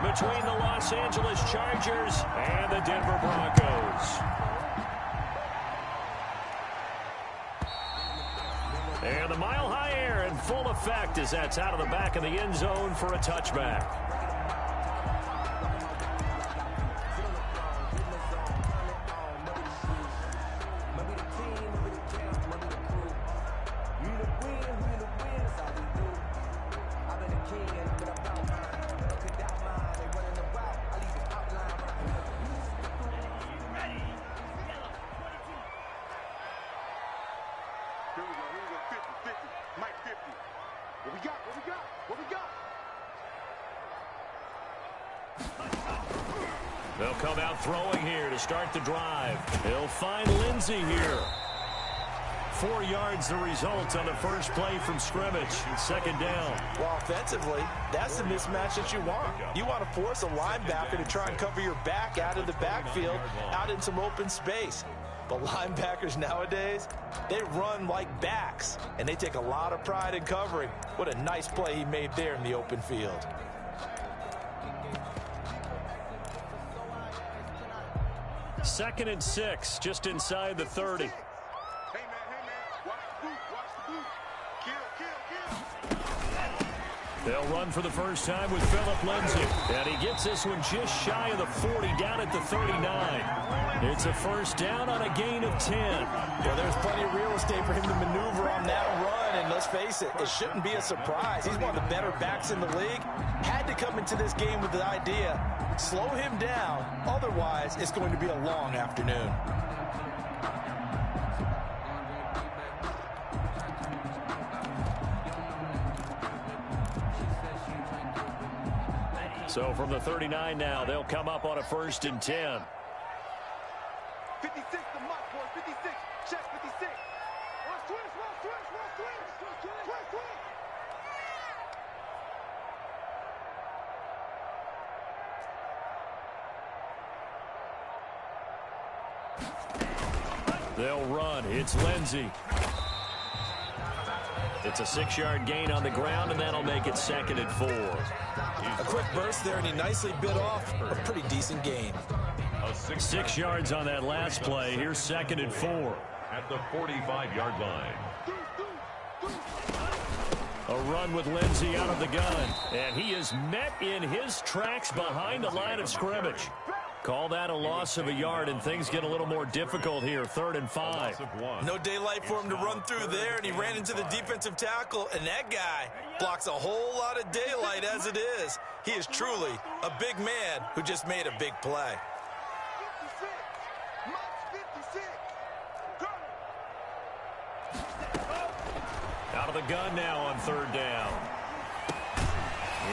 between the Los Angeles Chargers and the Denver Broncos. And the mile-high air in full effect as that's out of the back of the end zone for a touchback. They'll come out throwing here to start the drive. He'll find Lindsey here. 4 yards the result on the first play from scrimmage. Second down. Well, offensively, that's the mismatch that you want. You want to force a linebacker to try and cover your back out of the backfield, out in some open space. But linebackers nowadays, they run like backs, and they take a lot of pride in covering. What a nice play he made there in the open field. Second and 6, just inside the 30. They'll run for the first time with Phillip Lindsay. And he gets this one just shy of the 40, down at the 39. It's a first down on a gain of 10. Well, there's plenty of real estate for him to maneuver on that run. And let's face it, it shouldn't be a surprise. He's one of the better backs in the league. Had to come into this game with the idea, slow him down. Otherwise, it's going to be a long afternoon. So from the 39 now, they'll come up on a first and 10. 56 the mark, boys. 56. Check 56. Watch twist, watch twist, watch twist. Twist, twist. They'll run. It's Lindsey. It's a 6-yard gain on the ground, and that'll make it second and 4. A quick burst there, and he nicely bit off a pretty decent gain. 6 yards on that last play. Here's second and 4. At the 45-yard line. A run with Lindsey out of the gun. And he is met in his tracks behind the line of scrimmage. Call that a loss of a yard, and things get a little more difficult here. 3rd and 5. No daylight for him to run through there, and he ran into the defensive tackle, and that guy blocks a whole lot of daylight as it is. He is truly a big man who just made a big play. 56. Mark 56. Out of the gun now on 3rd down.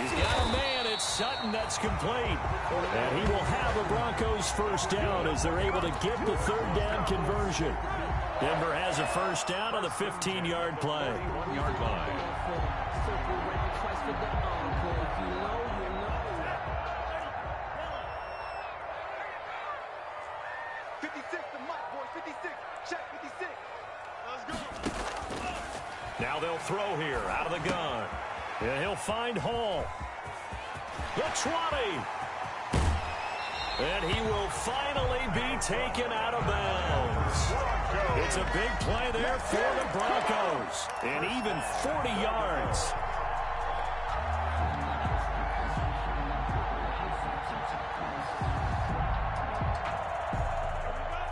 He's got a man. It's Sutton that's complete. And he will have the Broncos first down as they're able to get the 3rd down conversion. Denver has a first down on the 15-yard play. 1-yard line. 56 the mark, boys. 56. Check 56. Let's go. Now they'll throw here out of the gun. And he'll find Hall. The 20. And he will finally be taken out of bounds. It's a big play there for the Broncos. And even 40 yards.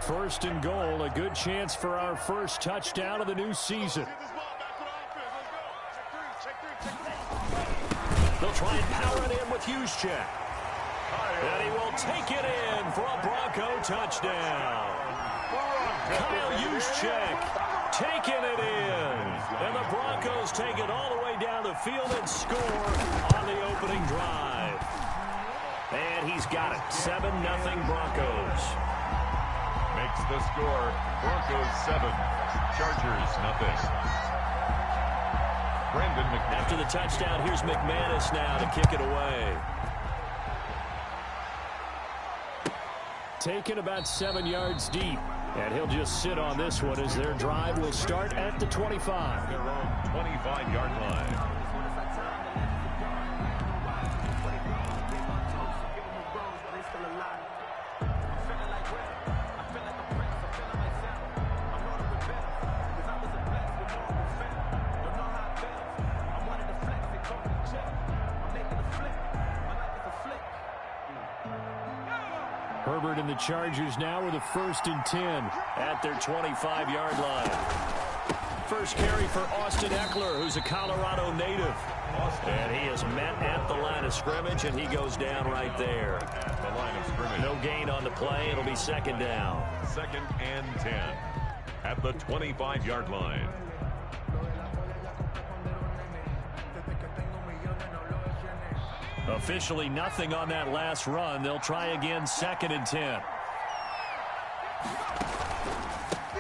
First and goal, a good chance for our first touchdown of the new season. They'll try and power it in with Juszczyk. And he will take it in for a Bronco touchdown. Kyle Juszczyk taking it in. And the Broncos take it all the way down the field and score on the opening drive. And he's got it. 7-0 Broncos. Makes the score. Broncos 7. Chargers nothing. Brandon McManus. After the touchdown, here's McManus now to kick it away. Taken about 7 yards deep. And he'll just sit on this one as their drive will start at the 25. Their own 25-yard line. Herbert and the Chargers now with a 1st and 10 at their 25-yard line. First carry for Austin Eckler, who's a Colorado native. And he is met at the line of scrimmage, and he goes down right there. At the line of scrimmage. No gain on the play. It'll be 2nd down. 2nd and 10 at the 25-yard line. Officially nothing on that last run. They'll try again, 2nd and 10.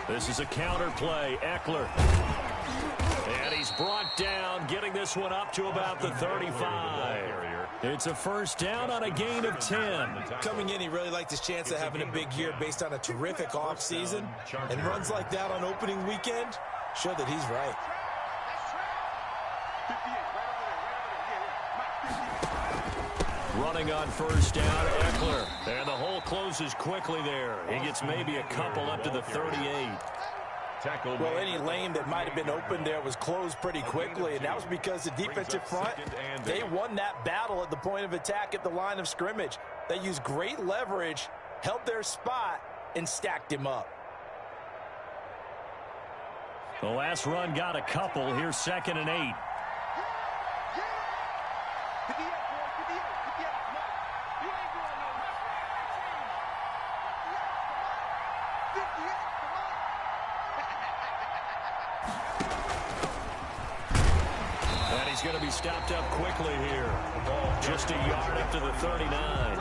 This is a counter play. Eckler. And he's brought down, getting this one up to about the 35. It's a 1st down on a gain of 10. Coming in, he really liked his chance of having a big year based on a terrific offseason. And runs like that on opening weekend show that he's right. Running on 1st down, Eckler. And the hole closes quickly there. He gets maybe a couple up to the 38. Well, any lane that might have been open there was closed pretty quickly, and that was because the defensive front, they won that battle at the point of attack at the line of scrimmage. They used great leverage, held their spot, and stacked him up. The last run got a couple. Here's 2nd and 8. He's going to be stopped up quickly here. Just a yard up to the 39.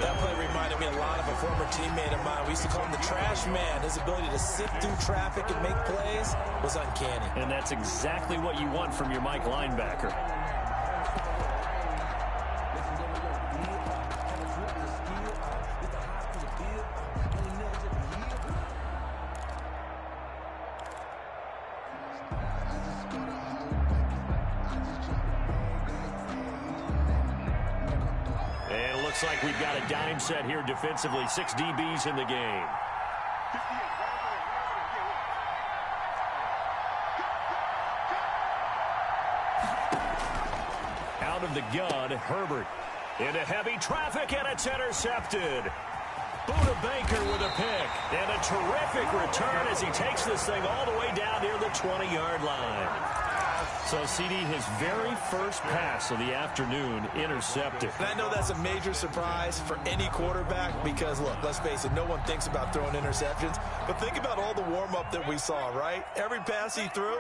That play reminded me a lot of a former teammate of mine. We used to call him the trash man. His ability to sift through traffic and make plays was uncanny. And that's exactly what you want from your Mike linebacker. Looks like we've got a dime set here defensively. 6 DBs in the game. Out of the gun, Herbert. Into heavy traffic, and it's intercepted. Buda Baker with a pick. And a terrific return as he takes this thing all the way down near the 20-yard line. So, CD, his very first pass of the afternoon intercepted. And I know that's a major surprise for any quarterback because, look, let's face it, no one thinks about throwing interceptions. But think about all the warm-up that we saw, right? Every pass he threw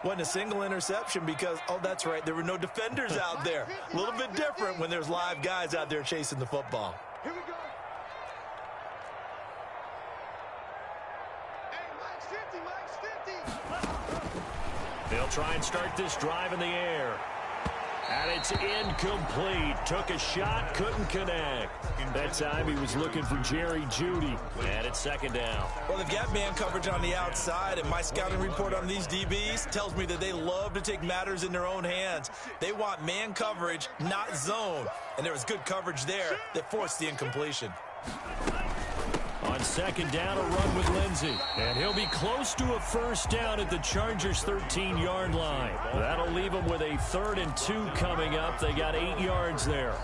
wasn't a single interception because, oh, that's right, there were no defenders out there. A little bit different when there's live guys out there chasing the football. Here we go. Hey, Mike's 50, Mike's 50. They'll try and start this drive in the air. And it's incomplete. Took a shot, couldn't connect. That time he was looking for Jerry Jeudy. And it's 2nd down. Well, they've got man coverage on the outside, and my scouting report on these DBs tells me that they love to take matters in their own hands. They want man coverage, not zone. And there was good coverage there that forced the incompletion. On 2nd down, a run with Lindsey. And he'll be close to a 1st down at the Chargers' 13-yard line. That'll leave them with a 3rd and 2 coming up. They got 8 yards there.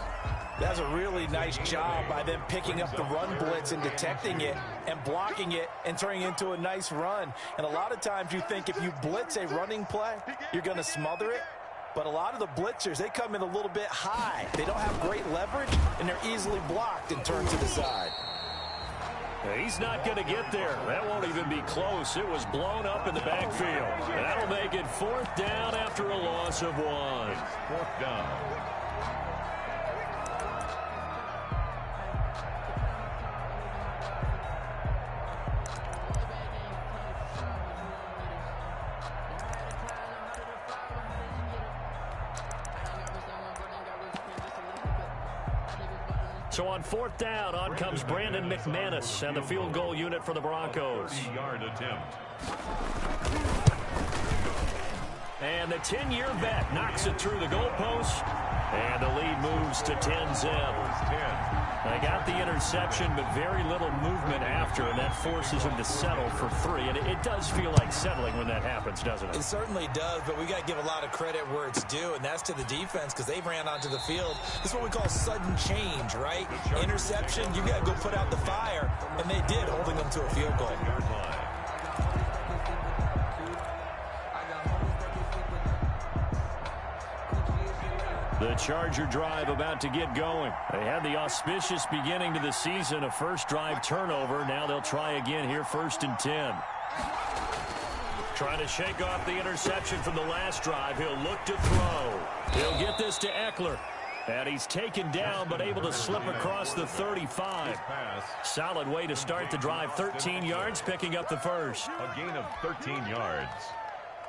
That's a really nice job by them picking up the run blitz and detecting it and blocking it and turning it into a nice run. And a lot of times you think if you blitz a running play, you're going to smother it. But a lot of the blitzers, they come in a little bit high. They don't have great leverage, and they're easily blocked and turned to the side. He's not going to get there. That won't even be close. It was blown up in the backfield. That'll make it 4th down after a loss of 1. 4th down. So on 4th down, on comes Brandon McManus and the field goal unit for the Broncos. 3-yard attempt. And the 10-year vet knocks it through the goalpost. And the lead moves to 10-zip. 10. They got the interception, but very little movement after, and that forces him to settle for 3. And it does feel like settling when that happens, doesn't it? It certainly does, but we got to give a lot of credit where it's due, and that's to the defense because they ran onto the field. This is what we call sudden change, right? Interception, you got to go put out the fire, and they did, holding them to a field goal. The Charger drive about to get going. They had the auspicious beginning to the season, a first drive turnover. Now they'll try again here, 1st and 10. Trying to shake off the interception from the last drive. He'll look to throw. He'll get this to Eckler. And he's taken down, but able to slip across the 35. Solid way to start the drive. 13 yards, picking up the first. A gain of 13 yards.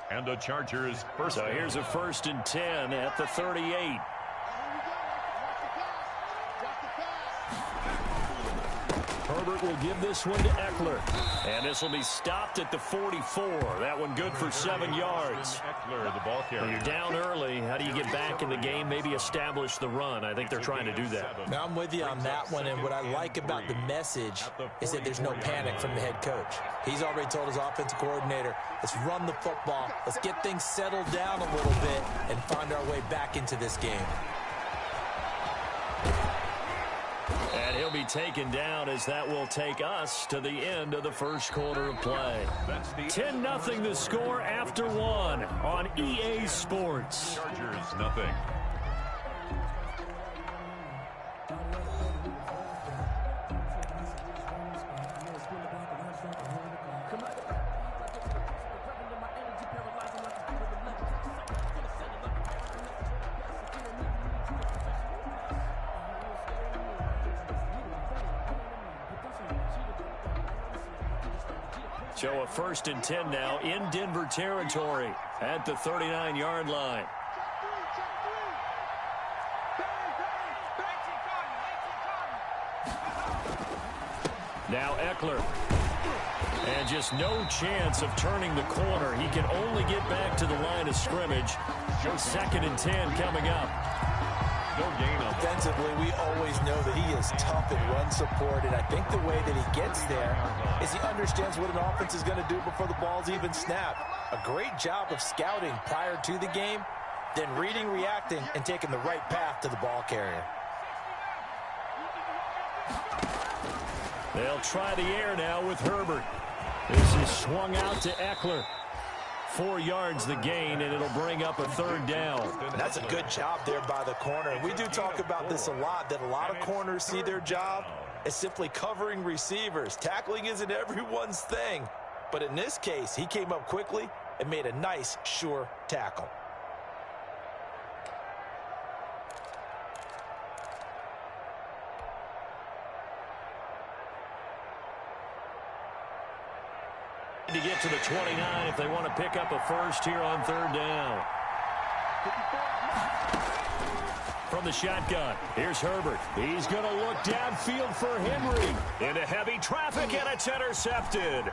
And the Chargers first. So here's a 1st and 10 at the 38. Herbert will give this one to Eckler. And this will be stopped at the 44. That one good for 7 yards. Eckler, the ball carrier. You're down early. How do you get back in the game? Maybe establish the run. I think they're trying to do that. Now, I'm with you on that one, and what I like about the message is that there's no panic from the head coach. He's already told his offensive coordinator, let's run the football. Let's get things settled down a little bit and find our way back into this game. And he'll be taken down as that will take us to the end of the first quarter of play. 10-0 the score after 1 on EA Sports. Chargers nothing. So a 1st and 10 now in Denver territory at the 39-yard line. Now Eckler. And just no chance of turning the corner. He can only get back to the line of scrimmage. 2nd and 10 coming up. No gain on Defensively, we always know that he is tough and run support, and I think the way that he gets there is he understands what an offense is going to do before the ball's even snapped. A great job of scouting prior to the game, then reading, reacting, and taking the right path to the ball carrier. They'll try the air now with Herbert. This is swung out to Eckler. 4 yards the gain, and it'll bring up a 3rd down. That's a good job there by the corner. We do talk about this a lot, that a lot of corners see their job as simply covering receivers. Tackling isn't everyone's thing. But in this case, he came up quickly and made a nice, sure tackle. To get to the 29 if they want to pick up a first here on 3rd down. From the shotgun, here's Herbert. He's going to look downfield for Henry. Into heavy traffic, and it's intercepted.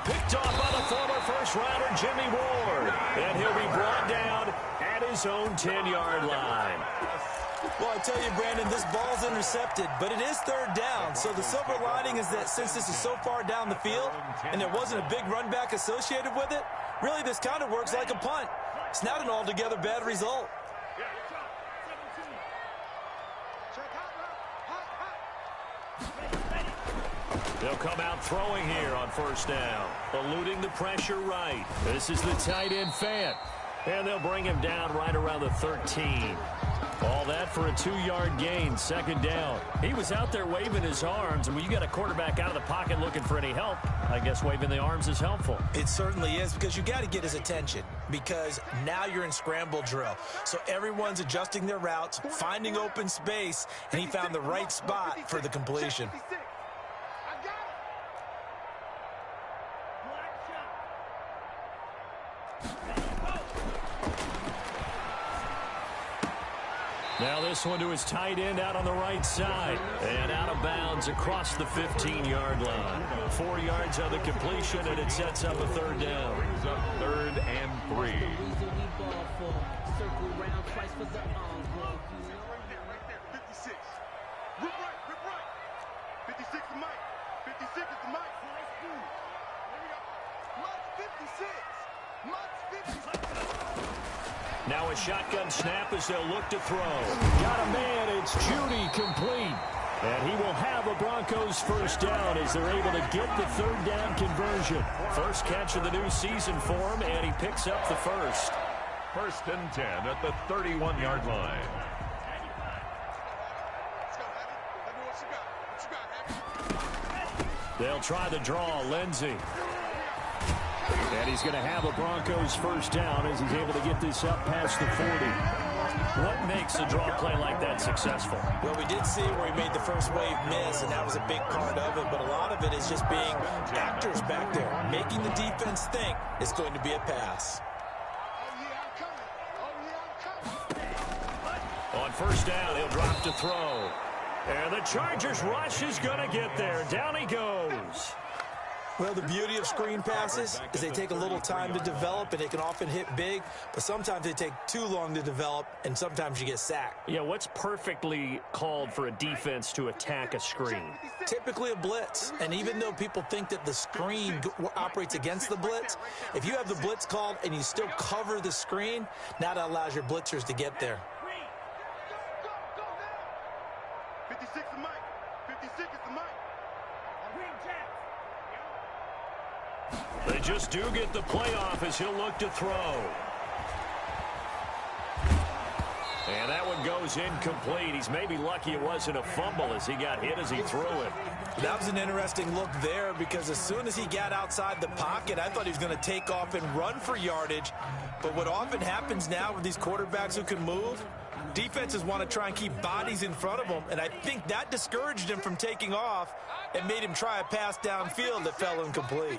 Picked off by the former first-rounder Jimmy Ward. And he'll be brought down at his own 10-yard line. Well, I tell you, Brandon, this ball's intercepted, but it is 3rd down. So the silver lining is that since this is so far down the field and there wasn't a big run back associated with it, really this kind of works like a punt. It's not an altogether bad result. They'll come out throwing here on 1st down, eluding the pressure right. This is the tight end Fant, and they'll bring him down right around the 13. All that for a 2-yard gain, 2nd down. He was out there waving his arms, and when you got a quarterback out of the pocket looking for any help, I guess waving the arms is helpful. It certainly is, because you got to get his attention, because now you're in scramble drill. So everyone's adjusting their routes, finding open space, and he found the right spot for the completion. Now this one to his tight end out on the right side. And out of bounds across the 15-yard line. 4 yards on the completion, and it sets up a 3rd down. Brings up 3rd and 3. the mic. Here we go. Mutt's 56. Mutt's 56. Now a shotgun snap as they'll look to throw. Got a man. It's Judy complete. And he will have a Broncos first down as they're able to get the third down conversion. First catch of the new season for him, and he picks up the first. 1st and 10 at the 31-yard line. Let's go, Heavy. Let me what you got. What you got, Heavy? They'll try the draw, Lindsey. And he's going to have a Broncos first down as he's able to get this up past the 40. What makes a draw play like that successful? Well, we did see where he made the first wave miss, and that was a big part of it. But a lot of it is just being actors back there, making the defense think it's going to be a pass. Oh, yeah, I'm coming. Oh, yeah, I'm coming. On first down, he'll drop to throw. And the Chargers rush is going to get there. Down he goes. Well, the beauty of screen passes is they take a little time to develop, and they can often hit big, but sometimes they take too long to develop, and sometimes you get sacked. Yeah, what's perfectly called for a defense to attack a screen? Typically a blitz, and even though people think that the screen operates against the blitz, if you have the blitz called and you still cover the screen, now that allows your blitzers to get there. 56 is Mike. 56 is the mic. They just do get the playoff as he'll look to throw. And that one goes incomplete. He's maybe lucky it wasn't a fumble as he got hit as he threw it. That was an interesting look there because as soon as he got outside the pocket, I thought he was going to take off and run for yardage. But what often happens now with these quarterbacks who can move, defenses want to try and keep bodies in front of them, and I think that discouraged him from taking off and made him try a pass downfield that fell incomplete.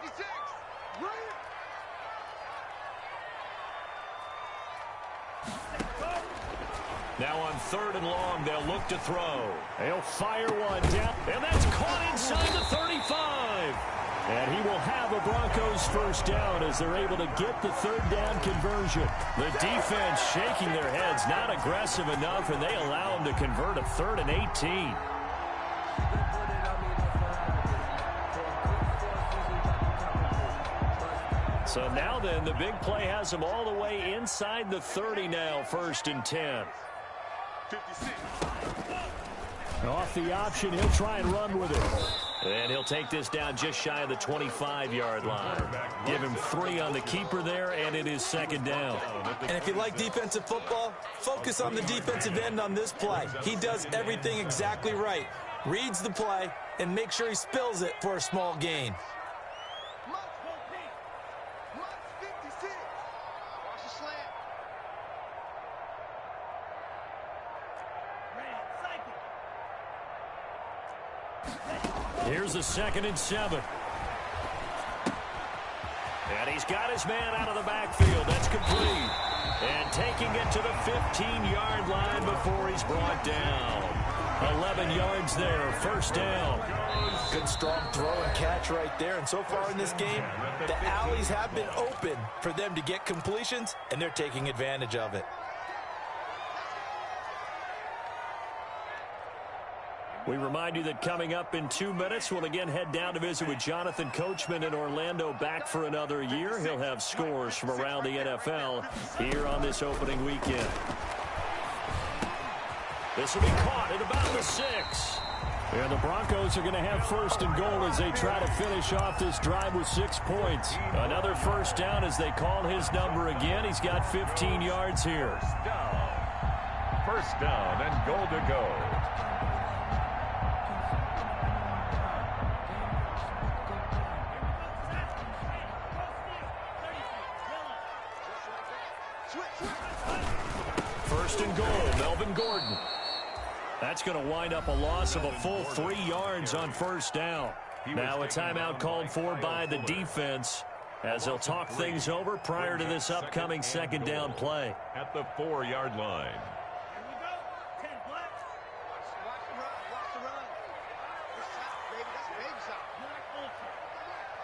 Now on 3rd and long, they'll look to throw. They'll fire one down, and that's caught inside the 35. And he will have a Broncos first down as they're able to get the third down conversion. The defense shaking their heads, not aggressive enough, and they allow him to convert a 3rd and 18. So now then, the big play has him all the way inside the 30 now, 1st and 10. 56. Off the option, he'll try and run with it. And he'll take this down just shy of the 25-yard line. Give him 3 on the keeper there, and it is 2nd down. And if you like defensive football, focus on the defensive end on this play. He does everything exactly right. Reads the play and makes sure he spills it for a small gain. Mutt's 56. Watch the slant. Here's a 2nd and 7. And he's got his man out of the backfield. That's complete. And taking it to the 15-yard line before he's brought down. 11 yards there, 1st down. Good strong throw and catch right there. And so far in this game, the alleys have been open for them to get completions, and they're taking advantage of it. We remind you that coming up in 2 minutes, we'll again head down to visit with Jonathan Coachman in Orlando, back for another year. He'll have scores from around the NFL here on this opening weekend. This will be caught at about the 6. And the Broncos are going to have 1st and goal as they try to finish off this drive with 6 points. Another first down as they call his number again. He's got 15 yards here. First down and goal to go. First and goal, Melvin Gordon. That's going to wind up a loss of a full 3 yards on 1st down. Now a timeout called for by the defense as they'll talk things over prior to this upcoming 2nd down play. At the 4-yard line. Watch the run. This shot, baby, that's a baby shot.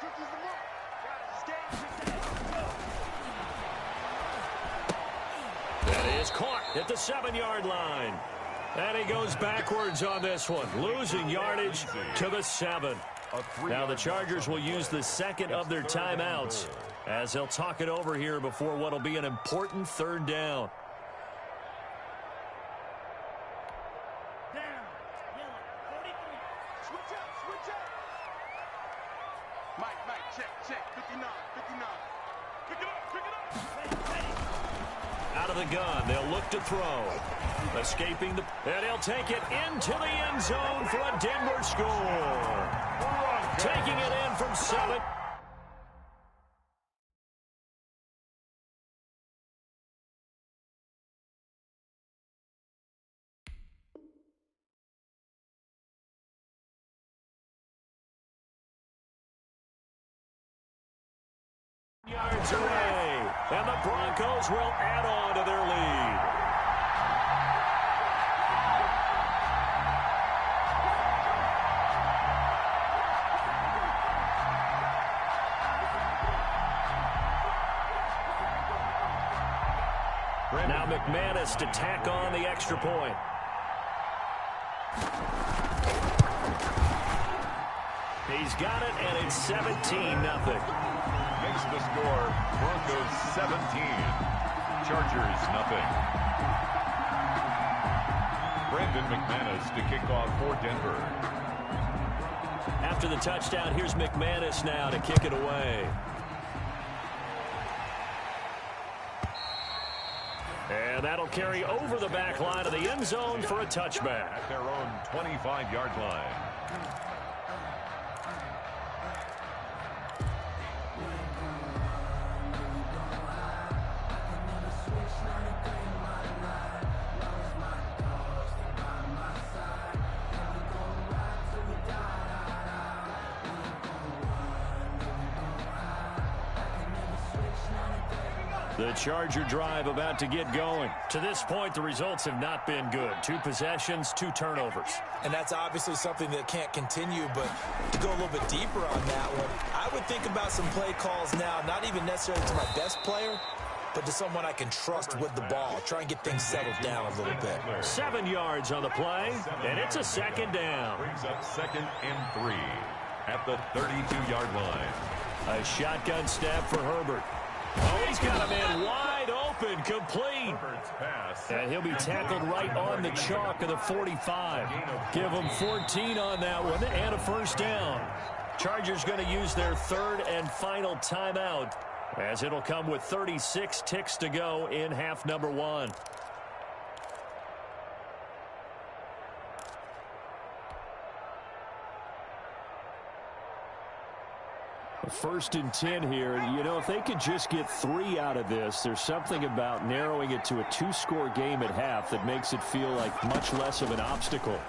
50's the mark. That is caught at the 7-yard line. And he goes backwards on this one, losing yardage to the 7. Now the Chargers will use the second of their timeouts as they'll talk it over here before what will be an important third down. Out of the gun, they'll look to throw. Escaping the... And he'll take it into the end zone for a Denver score. Taking it in from 7. Yards away, and the Broncos will add on to their lead. Now McManus to tack on the extra point. He's got it, and it's 17-0. Makes the score Broncos 17, Chargers nothing. Brandon McManus to kick off for Denver. After the touchdown, here's McManus now to kick it away. And that'll carry over the back line of the end zone for a touchback. At their own 25-yard line. The Charger drive about to get going. To this point, the results have not been good. 2 possessions, 2 turnovers. And that's obviously something that can't continue, but to go a little bit deeper on that one, I would think about some play calls now, not even necessarily to my best player, but to someone I can trust with the ball. Try and get things settled down a little bit. 7 yards on the play, and it's a second down. Brings up 2nd and 3 at the 32-yard line. A shotgun snap for Herbert. Oh, he's got a man wide open, complete. And he'll be tackled right on the chalk of the 45. Give him 14 on that one and a first down. Chargers going to use their 3rd and final timeout as it'll come with 36 ticks to go in half number 1. First and 10 here. You know, if they could just get 3 out of this, there's something about narrowing it to a 2-score game at half that makes it feel like much less of an obstacle.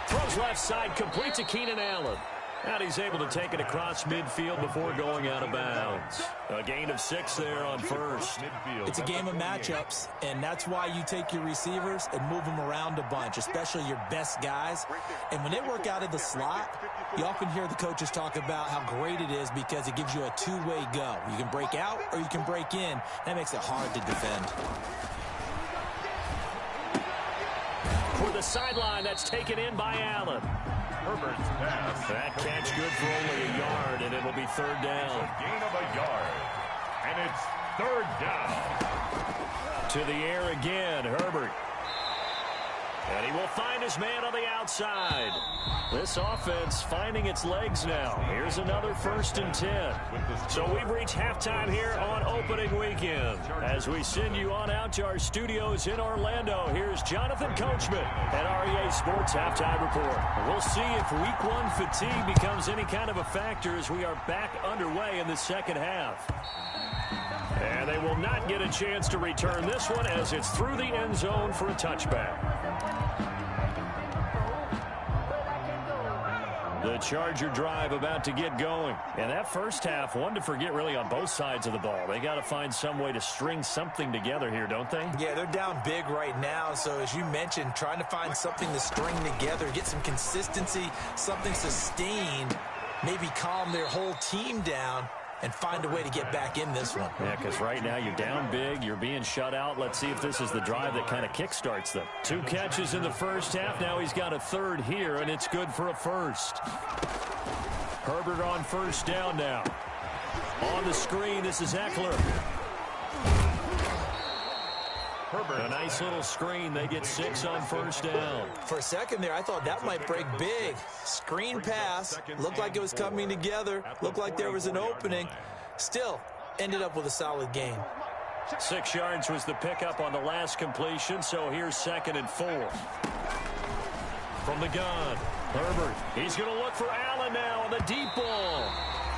Throws left side, complete to Keenan Allen. And he's able to take it across midfield before going out of bounds. A gain of 6 there on first. It's a game of matchups, and that's why you take your receivers and move them around a bunch, especially your best guys. And when they work out of the slot, you often hear the coaches talk about how great it is because it gives you a 2-way go. You can break out or you can break in. That makes it hard to defend. For the sideline, that's taken in by Allen. Herbert's pass. That catch good for only a yard, and it'll be 3rd down. A gain of a yard. And it's 3rd down. To the air again, Herbert. And he will find his man on the outside. This offense finding its legs now. Here's another 1st and 10. So we've reached halftime here on opening weekend. As we send you on out to our studios in Orlando, here's Jonathan Coachman at REA Sports Halftime Report. We'll see if Week 1 fatigue becomes any kind of a factor as we are back underway in the second half. And they will not get a chance to return this one as it's through the end zone for a touchback. The Charger drive about to get going. And that first half, one to forget really on both sides of the ball. They got to find some way to string something together here, don't they? Yeah, they're down big right now. So as you mentioned, trying to find something to string together, get some consistency, something sustained, maybe calm their whole team down. and find a way to get back in this one. Yeah, because right now you're down big. You're being shut out. Let's see if this is the drive that kind of kickstarts them. 2 catches in the first half. Now he's got a third here, and it's good for a first. Herbert on first down now. On the screen, this is Eckler. Herbert. A nice little screen. They get 6 on first down. For a second there, I thought that might break big. Screen pass. Looked like it was coming together. Looked like there was an opening. Still, ended up with a solid gain. 6 yards was the pickup on the last completion, so here's 2nd and 4. From the gun, Herbert. He's going to look for Allen now on the deep ball.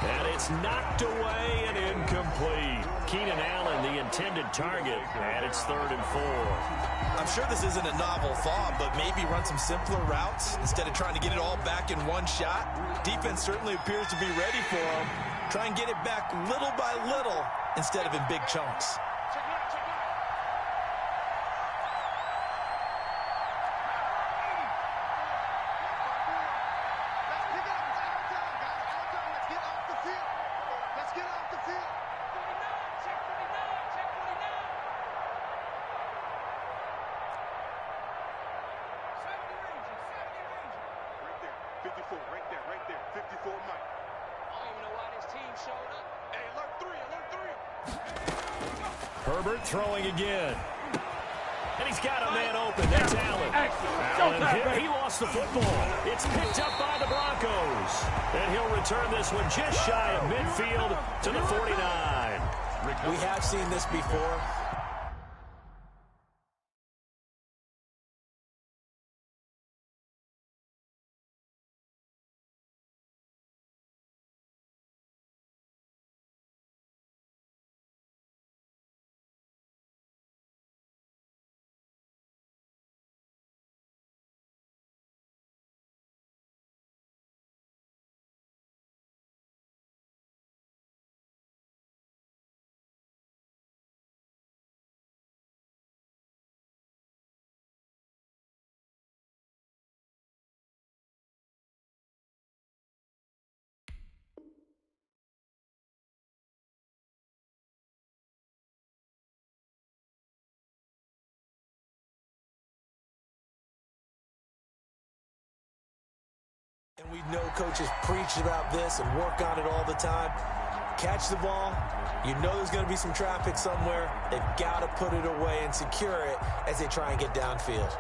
And it's knocked away and incomplete. Keenan Allen, the intended target, and it's 3rd and 4. I'm sure this isn't a novel thought, but maybe run some simpler routes instead of trying to get it all back in one shot. Defense certainly appears to be ready for him. Try and get it back little by little instead of in big chunks. Herbert throwing again. And he's got a man open. That's Allen. Allen hit. He lost the football. It's picked up by the Broncos. And he'll return this one just shy of midfield to the 49. We have seen this before. And we know coaches preach about this and work on it all the time. Catch the ball. You know there's going to be some traffic somewhere. They've got to put it away and secure it as they try and get downfield.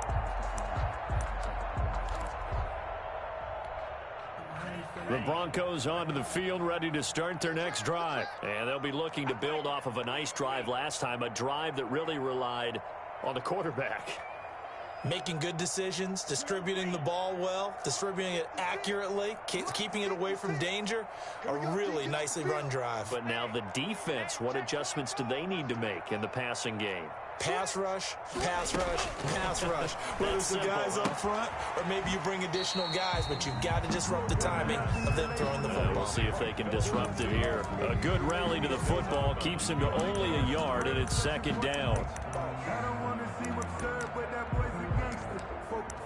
The Broncos onto the field, ready to start their next drive. And they'll be looking to build off of a nice drive last time, a drive that really relied on the quarterback. Making good decisions, distributing the ball well, distributing it accurately, keeping it away from danger. A really nicely run drive. But now the defense, what adjustments do they need to make in the passing game? Pass rush, pass rush, pass rush. Whether it's the guys up front or maybe you bring additional guys, but you've got to disrupt the timing of them throwing the football. We'll see if they can disrupt it here. A good rally to the football keeps them to only a yard, and it's 2nd down. I don't want to see what's served, but that boy's a gangster.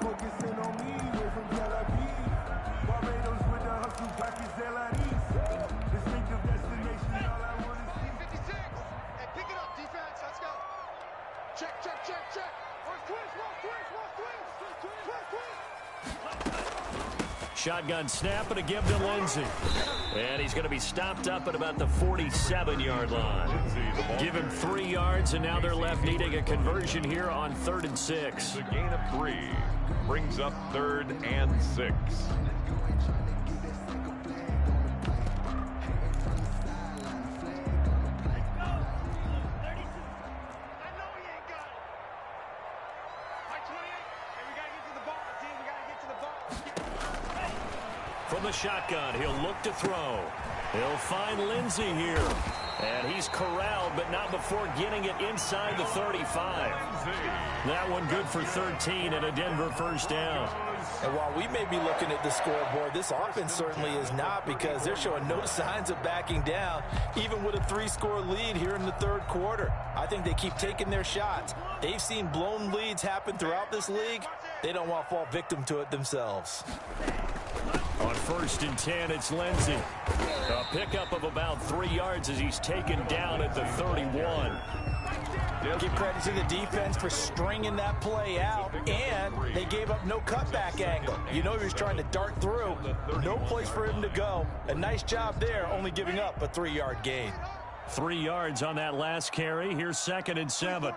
Focusing on me, we're from Tel Aviv. Barbados with the hustle, package LIDs. Distinctive destination, all I want to see. 56. Hey, pick it up, defense. Let's go. Check, check, check, check. One twist. Shotgun snap and a give to Lindsey. And he's going to be stopped up at about the 47-yard line. Give him 3 yards, and now they're left needing a conversion here on 3rd and 6. The gain of 3 brings up 3rd and 6. From the shotgun, he'll look to throw. He'll find Lindsey here. And he's corralled, but not before getting it inside the 35. That one good for 13 and a Denver first down. And while we may be looking at the scoreboard, this offense certainly is not, because they're showing no signs of backing down, even with a 3-score lead here in the 3rd quarter. I think they keep taking their shots. They've seen blown leads happen throughout this league. They don't want to fall victim to it themselves. On 1st and 10, it's Lindsey. A pickup of about 3 yards as he's taken down at the 31. Give credit to the defense for stringing that play out, and they gave up no cutback angle. You know he was trying to dart through. No place for him to go. A nice job there, only giving up a 3-yard gain. 3 yards on that last carry. Here's 2nd and 7.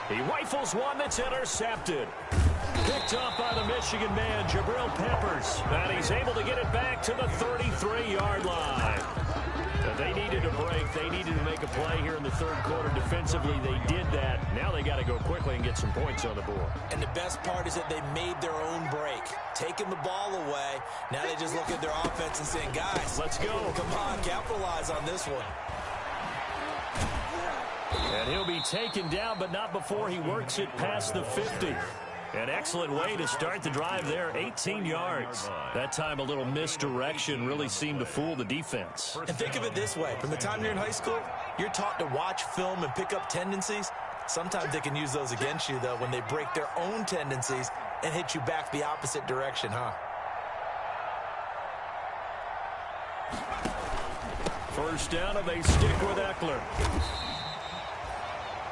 He rifles one that's intercepted. Picked up by the Michigan man, Jabril Peppers. And he's able to get it back to the 33-yard line. They needed a break. They needed to make a play here in the 3rd quarter. Defensively, they did that. Now they got to go quickly and get some points on the board. And the best part is that they made their own break. Taking the ball away. Now they just look at their offense and saying, guys, let's go. Come on, capitalize on this one. And he'll be taken down, but not before he works it past the 50. An excellent way to start the drive there, 18 yards. That time a little misdirection really seemed to fool the defense. And think of it this way. From the time you're in high school, you're taught to watch film and pick up tendencies. Sometimes they can use those against you, though, when they break their own tendencies and hit you back the opposite direction, huh? First down, and they stick with Eckler.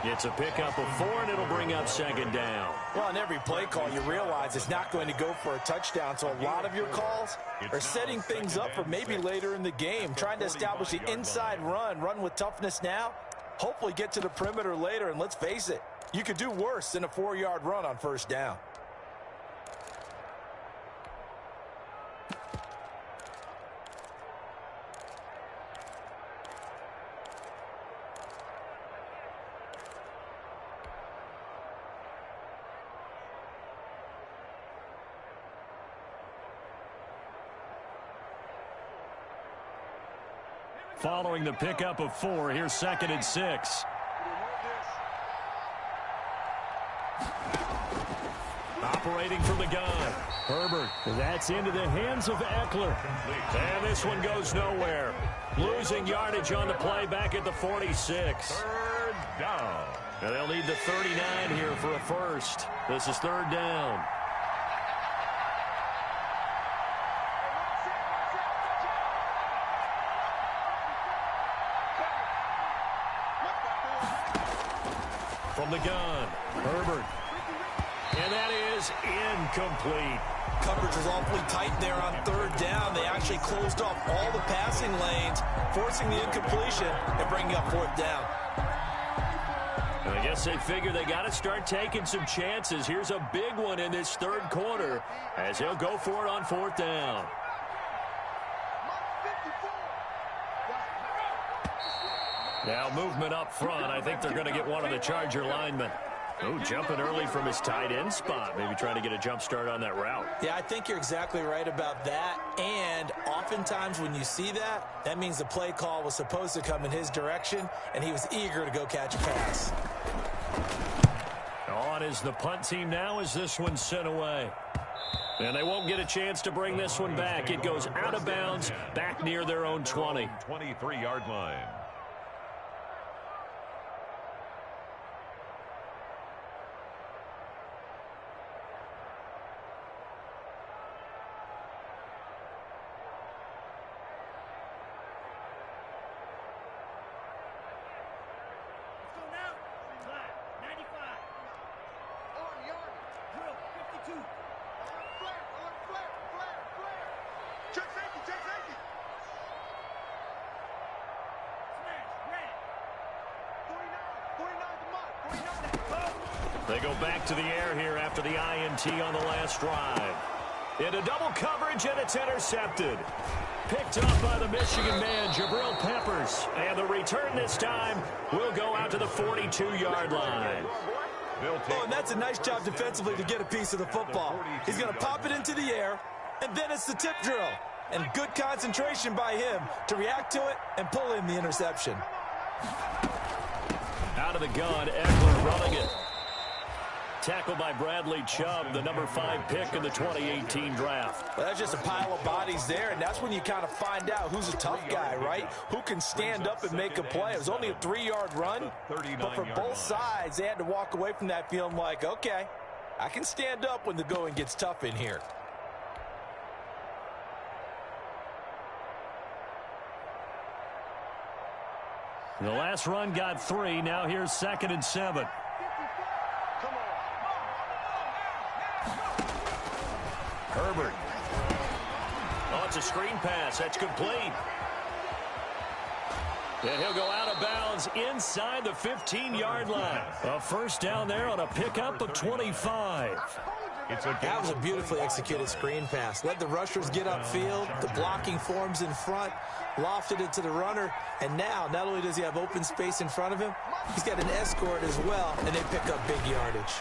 It's a pickup of 4, and it'll bring up 2nd down. Well, on every play call, you realize it's not going to go for a touchdown, so a lot of your calls are setting things up for maybe later in the game, trying to establish the inside run with toughness now, hopefully get to the perimeter later, and let's face it, you could do worse than a 4-yard run on 1st down. Following the pickup of 4, here's 2nd and 6. Operating from the gun. Herbert, that's into the hands of Eckler. And this one goes nowhere. Losing yardage on the play back at the 46. 3rd down. And they'll need the 39 here for a first. This is 3rd down. From the gun, Herbert. And that is incomplete. Coverage was awfully tight there on 3rd down. They actually closed off all the passing lanes, forcing the incompletion and bringing up 4th down. And I guess they figure they got to start taking some chances. Here's a big one in this 3rd quarter as he'll go for it on 4th down. Now movement up front. I think they're going to get one of the Charger linemen. Oh, jumping early from his tight end spot. Maybe trying to get a jump start on that route. Yeah, I think you're exactly right about that. And oftentimes when you see that, that means the play call was supposed to come in his direction, and he was eager to go catch a pass. On is the punt team now as this one's sent away. And they won't get a chance to bring this one back. It goes out of bounds back near their own 20. 23-yard line. They go back to the air here after the INT on the last drive. Into double coverage, and it's intercepted. Picked up by the Michigan man, Jabril Peppers. And the return this time will go out to the 42-yard line. Oh, and that's a nice job defensively to get a piece of the football. He's going to pop it into the air, and then it's the tip drill. And good concentration by him to react to it and pull in the interception. Out of the gun, Eckler running it. Tackled by Bradley Chubb, the number 5 pick in the 2018 draft. Well, that's just a pile of bodies there, and that's when you kind of find out who's a tough guy, right? Who can stand up and make a play. It was only a 3-yard run, but for both sides, they had to walk away from that feeling like, okay, I can stand up when the going gets tough in here. The last run got 3. Now here's 2nd and 7. Herbert. Oh, it's a screen pass. That's complete. And he'll go out of bounds inside the 15-yard line. A first down there on a pickup of 25. That was a beautifully executed screen pass. Let the rushers get upfield. The blocking forms in front. Lofted it to the runner. And now, not only does he have open space in front of him, he's got an escort as well, and they pick up big yardage.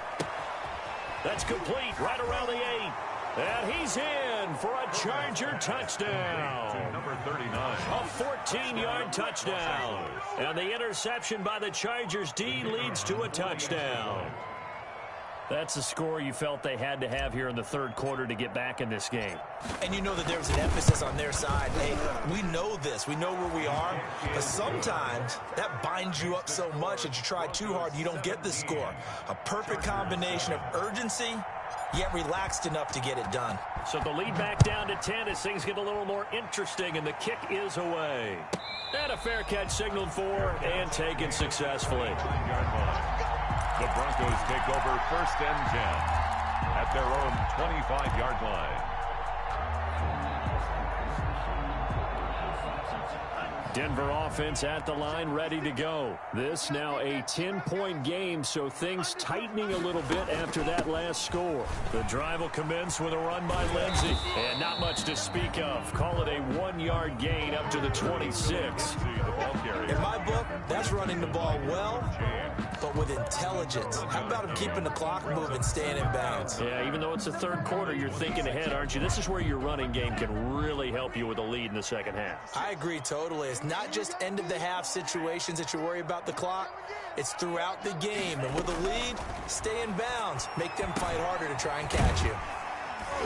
That's complete right around the 8. And he's in for a Charger touchdown. Number 39. A 14-yard touchdown. And the interception by the Chargers D leads to a touchdown. That's the score you felt they had to have here in the third quarter to get back in this game. And you know that there's an emphasis on their side. Hey, we know this. We know where we are. But sometimes that binds you up so much that you try too hard, you don't get the score. A perfect combination of urgency, yet relaxed enough to get it done. So the lead back down to 10 as things get a little more interesting, and the kick is away. And a fair catch signaled for and taken successfully. The Broncos take over 1st and 10 at their own 25-yard line. Denver offense at the line, ready to go. This now a 10-point game, so things tightening a little bit after that last score. The drive will commence with a run by Lindsey. And not much to speak of. Call it a 1-yard gain up to the 26. In my book, that's running the ball well, but with intelligence. How about him keeping the clock moving, staying in bounds? Yeah, even though it's the third quarter, you're thinking ahead, aren't you? This is where your running game can really help you with a lead in the second half. I agree totally. It's not just end-of-the-half situations that you worry about the clock. It's throughout the game. And with a lead, stay in bounds. Make them fight harder to try and catch you.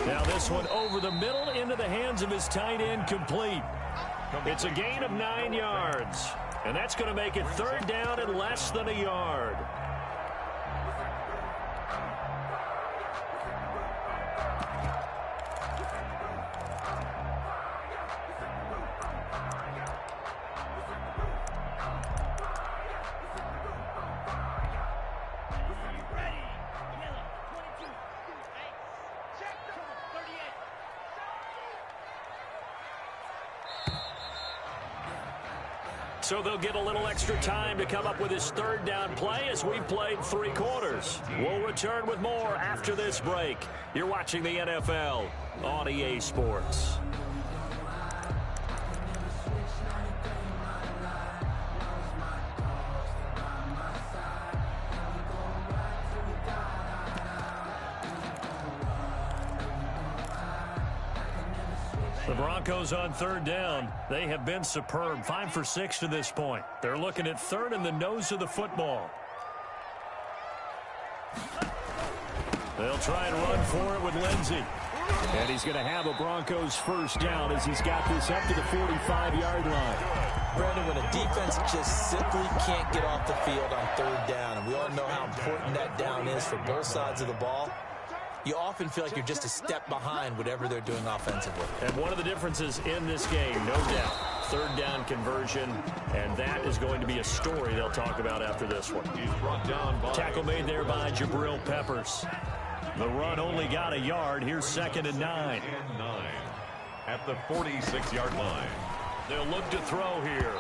Now this one over the middle into the hands of his tight end, complete. It's a gain of 9 yards. And that's going to make it 3rd down and less than a yard. So they'll get a little extra time to come up with his 3rd down play as we've played 3 quarters. We'll return with more after this break. You're watching the NFL on EA Sports. The Broncos on 3rd down. They have been superb. 5 for 6 to this point. They're looking at 3rd in the nose of the football. They'll try and run for it with Lindsey. And he's going to have a Broncos 1st down as he's got this up to the 45-yard line. Brandon, when a defense just simply can't get off the field on 3rd down, and we all know how important that down is for both sides of the ball, you often feel like you're just a step behind whatever they're doing offensively. And one of the differences in this game, no doubt, 3rd down conversion, and that is going to be a story they'll talk about after this one. He's brought down by tackle made there by Jabril Peppers. The run only got a yard. Here's 2nd and 9. At the 46-yard line. They'll look to throw here.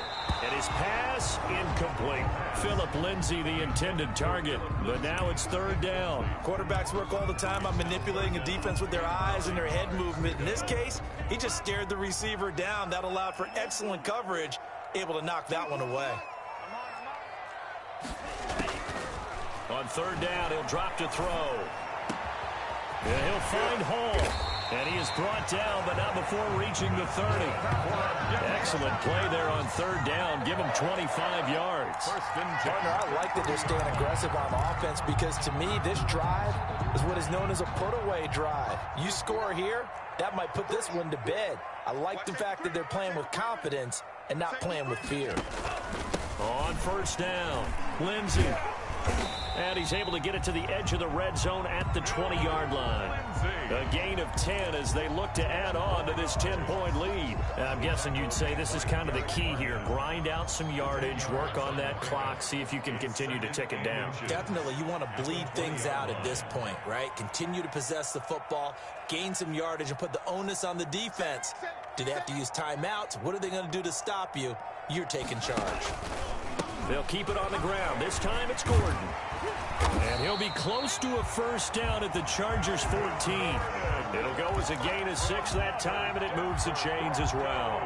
And his pass incomplete. Phillip Lindsay, the intended target. But now it's 3rd down. Quarterbacks work all the time on manipulating a defense with their eyes and their head movement. In this case, he just stared the receiver down. That allowed for excellent coverage, able to knock that one away. On 3rd down, he'll drop to throw. And he'll find Hall. And he is brought down, but not before reaching the 30. Excellent play there on third down. Give him 25 yards. Partner, I like that they're staying aggressive on offense because to me, this drive is what is known as a put-away drive. You score here, that might put this one to bed. I like the fact that they're playing with confidence and not playing with fear. On first down, Lindsey. And he's able to get it to the edge of the red zone at the 20-yard line. A gain of 10 as they look to add on to this 10-point lead. I'm guessing you'd say this is kind of the key here. Grind out some yardage, work on that clock, see if you can continue to tick it down. Definitely, you want to bleed things out at this point, right? Continue to possess the football, gain some yardage, and put the onus on the defense. Do they have to use timeouts? What are they going to do to stop you? You're taking charge. They'll keep it on the ground. This time it's Gordon. And he'll be close to a first down at the Chargers 14. It'll go as a gain of 6 that time, and it moves the chains as well.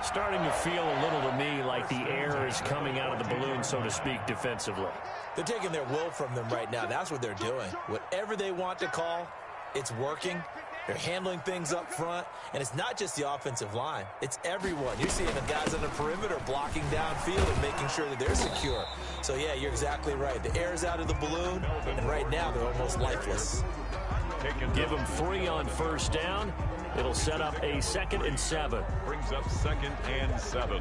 Starting to feel a little to me like the air is coming out of the balloon, so to speak, defensively. They're taking their will from them right now. That's what they're doing. Whatever they want to call, it's working. They're handling things up front, and it's not just the offensive line. It's everyone. You're seeing the guys on the perimeter blocking downfield and making sure that they're secure. So, yeah, you're exactly right. The air is out of the balloon, and right now they're almost lifeless. Give them 3 on first down. It'll set up a 2nd and 7. Brings up 2nd and 7.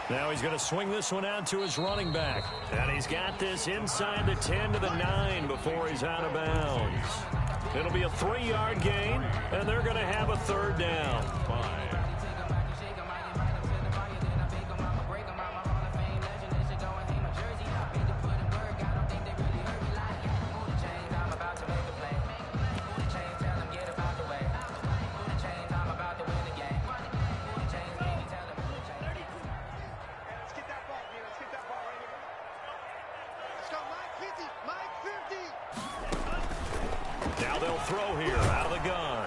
Now he's going to swing this one out to his running back. And he's got this inside the 10 to the 9 before he's out of bounds. It'll be a 3-yard gain, and they're going to have a third down. 5. Now they'll throw here out of the gun.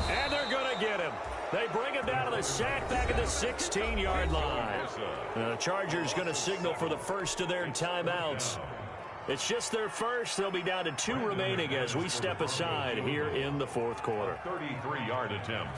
And they're going to get him. They bring him down to the sack back at the 16-yard line. The Chargers going to signal for the first of their timeouts. It's just their first. They'll be down to 2 remaining as we step aside here in the fourth quarter. 33-yard attempt.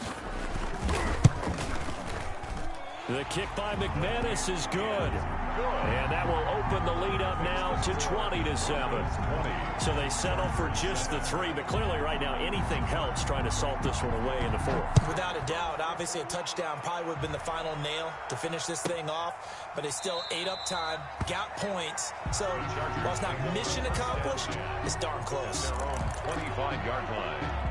The kick by McManus is good. And that will open the lead up now to 20-7. So they settle for just the 3, but clearly right now anything helps trying to salt this one away in the fourth. Without a doubt, obviously a touchdown probably would have been the final nail to finish this thing off, but they still ate up time, got points. So while it's not mission accomplished, it's darn close. Their own 25-yard line.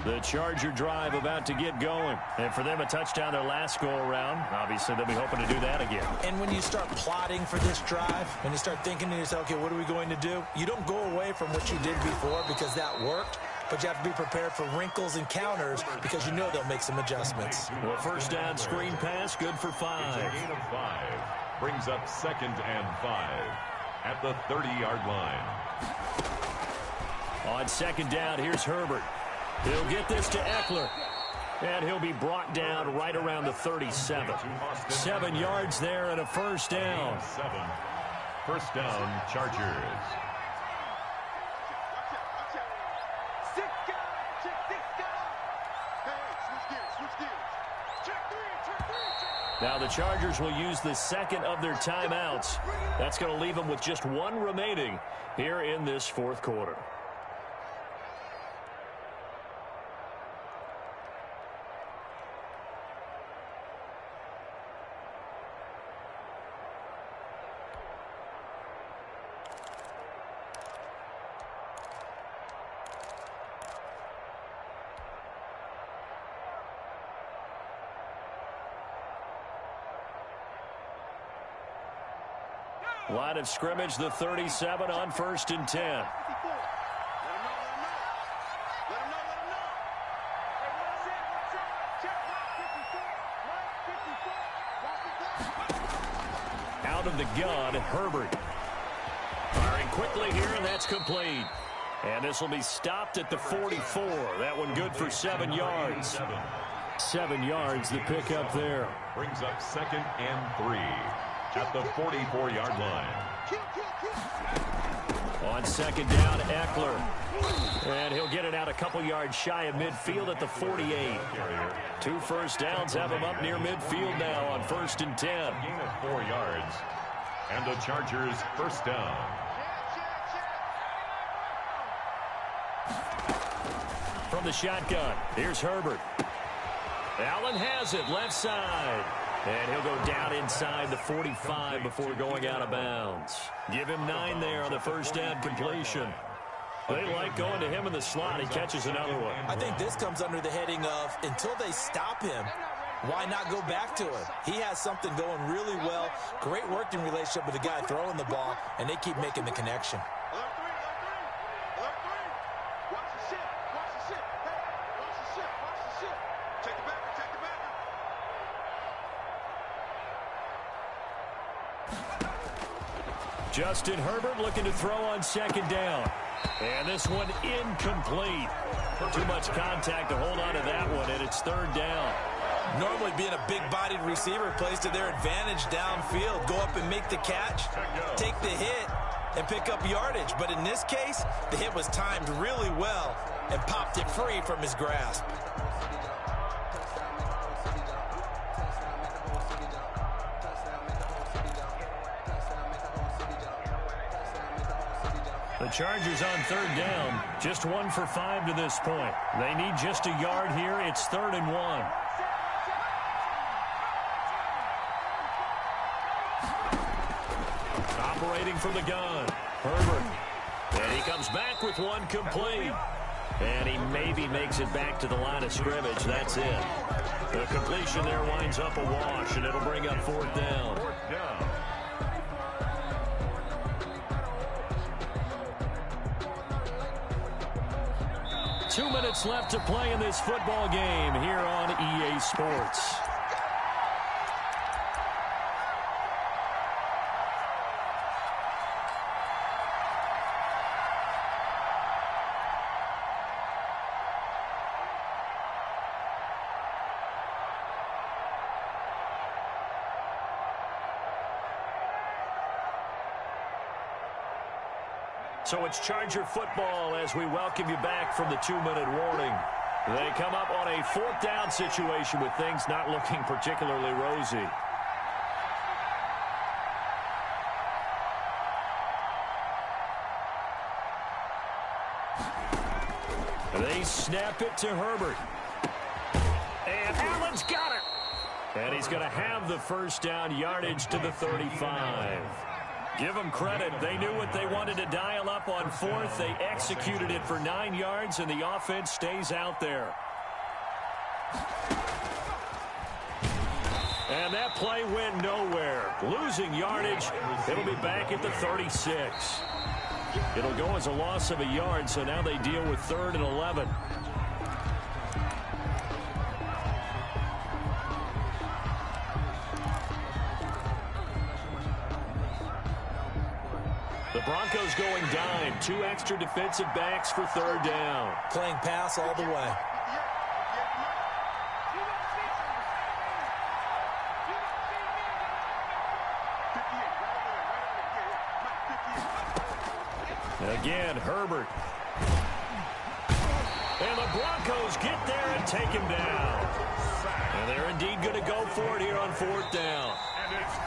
The Charger drive about to get going. And for them, a touchdown their last go-around. Obviously, they'll be hoping to do that again. And when you start plotting for this drive, when you start thinking to yourself, okay, what are we going to do? You don't go away from what you did before because that worked. But you have to be prepared for wrinkles and counters because you know they'll make some adjustments. Well, first down screen pass, good for 5. It's a gain of 5. Brings up 2nd and 5 at the 30-yard line. On second down, here's Herbert. He'll get this to Eckler. And he'll be brought down right around the 37. 7 yards there and a first down. 7. First down, Chargers. Now the Chargers will use the second of their timeouts. That's going to leave them with just 1 remaining here in this fourth quarter. Line of scrimmage, the 37 on 1st and 10. out of the gun, Herbert. Firing quickly here, and that's complete. And this will be stopped at the 44. That one good for 7 yards. 7 yards, the pickup there. Brings up 2nd and 3 at the 44-yard line. On 2nd down, Eckler. And he'll get it out a couple yards shy of midfield at the 48. 2 first downs have him up near midfield now on 1st and 10. Gain of 4 yards. And the Chargers first down. From the shotgun, here's Herbert. Allen has it, left side. And he'll go down inside the 45 before going out of bounds. Give him 9 there on the first down completion. They like going to him in the slot. He catches another one. I think this comes under the heading of, until they stop him, why not go back to him? He has something going really well. Great working relationship with the guy throwing the ball, and they keep making the connection. Justin Herbert looking to throw on 2nd down. And this one incomplete. Too much contact to hold on to that one, and it's 3rd down. Normally being a big-bodied receiver plays to their advantage downfield. Go up and make the catch, take the hit, and pick up yardage. But in this case, the hit was timed really well and popped it free from his grasp. The Chargers on 3rd down, just 1 for 5 to this point. They need just a yard here. It's 3rd and 1. Operating from the gun, Herbert. And he comes back with one complete. And he maybe makes it back to the line of scrimmage. That's it. The completion there winds up a wash, and it'll bring up 4th down. 4th down. 2 minutes left to play in this football game here on EA Sports. So it's Charger football as we welcome you back from the 2-minute warning. They come up on a 4th down situation with things not looking particularly rosy. They snap it to Herbert. And Allen's got it. And he's going to have the first down, yardage to the 35. Give them credit. They knew what they wanted to dial up on 4th. They executed it for 9 yards, and the offense stays out there. And that play went nowhere. Losing yardage. It'll be back at the 36. It'll go as a loss of a yard, so now they deal with 3rd and 11. The Broncos going dime. 2 extra defensive backs for 3rd down. Playing pass all the way. Again, Herbert. And the Broncos get there and take him down. And they're indeed going to go for it here on 4th down.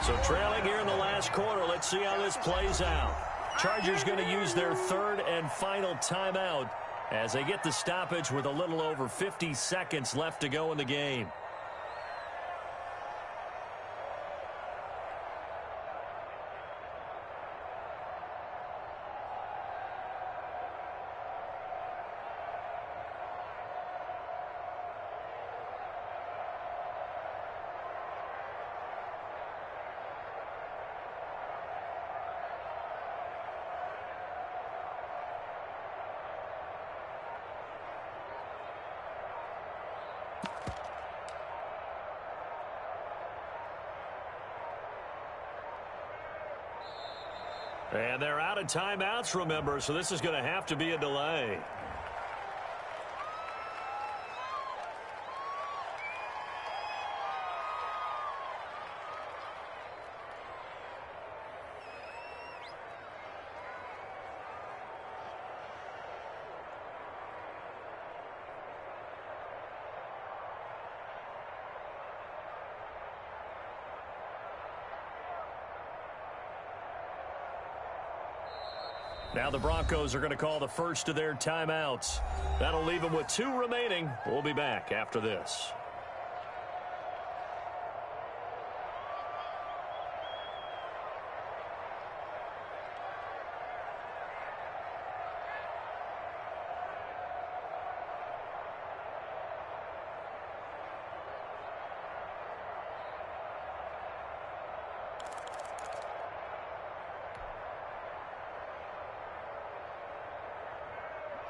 So trailing here in the last quarter, let's see how this plays out. Chargers going to use their 3rd and final timeout as they get the stoppage with a little over 50 seconds left to go in the game. And they're out of timeouts, remember, so this is going to have to be a delay. Now the Broncos are going to call the first of their timeouts. That'll leave them with 2 remaining. We'll be back after this.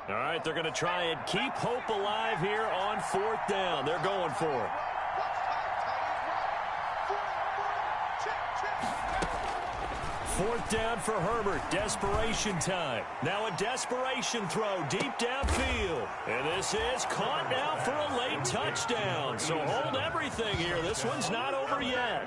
All right, they're going to try and keep hope alive here on 4th down. They're going for it. 4th down for Herbert. Desperation time. Now a desperation throw deep downfield. And this is caught now for a late touchdown. So hold everything here. This one's not over yet.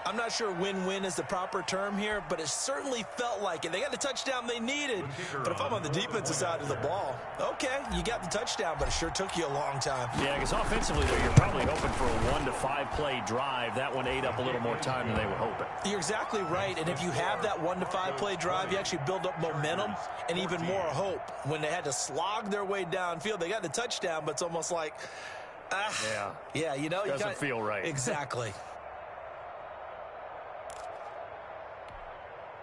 I'm not sure win-win is the proper term here, but it certainly felt like it. They got the touchdown they needed, but if I'm on the defensive side of the ball, okay, you got the touchdown, but it sure took you a long time. Yeah, because offensively, though, you're probably hoping for a 1 to 5 play drive. That one ate up a little more time than they were hoping. You're exactly right, and if you have that 1 to 5 play drive, you actually build up momentum and even more hope. When they had to slog their way downfield, they got the touchdown, but it's almost like, yeah, you know. Doesn't feel right. Exactly.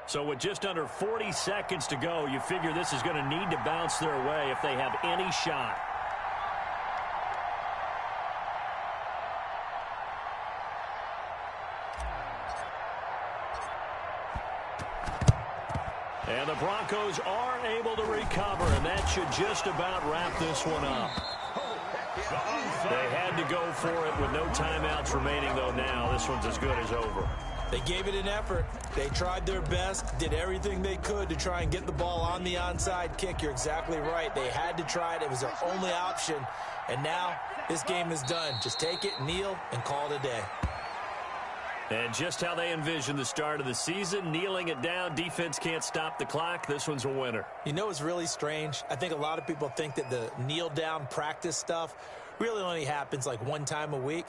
So with just under 40 seconds to go, you figure this is going to need to bounce their way if they have any shot. And the Broncos are able to recover, and that should just about wrap this one up. They had to go for it with no timeouts remaining, though. Now this one's as good as over. They gave it an effort. They tried their best, did everything they could to try and get the ball on the onside kick. You're exactly right. They had to try it. It was their only option. And now this game is done. Just take it, kneel, and call it a day. And just how they envisioned the start of the season, kneeling it down, defense can't stop the clock. This one's a winner. You know what's really strange? I think a lot of people think that the kneel-down practice stuff really only happens like 1 time a week.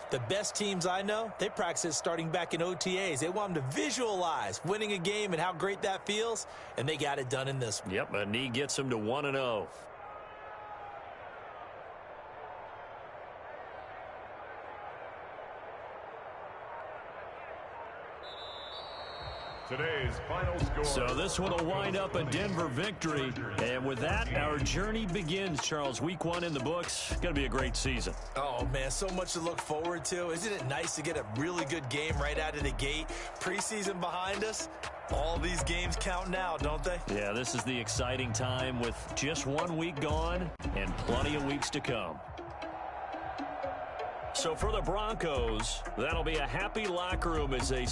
The best teams I know, they practice it starting back in OTAs. They want them to visualize winning a game and how great that feels, and they got it done in this one. Yep, a knee gets them to 1-0. Today's final score. So this one will wind up a Denver victory. And with that, our journey begins, Charles. Week 1 in the books. Going to be a great season. Oh, man, so much to look forward to. Isn't it nice to get a really good game right out of the gate? Preseason behind us. All these games count now, don't they? Yeah, this is the exciting time with just 1 week gone and plenty of weeks to come. So for the Broncos, that'll be a happy locker room as they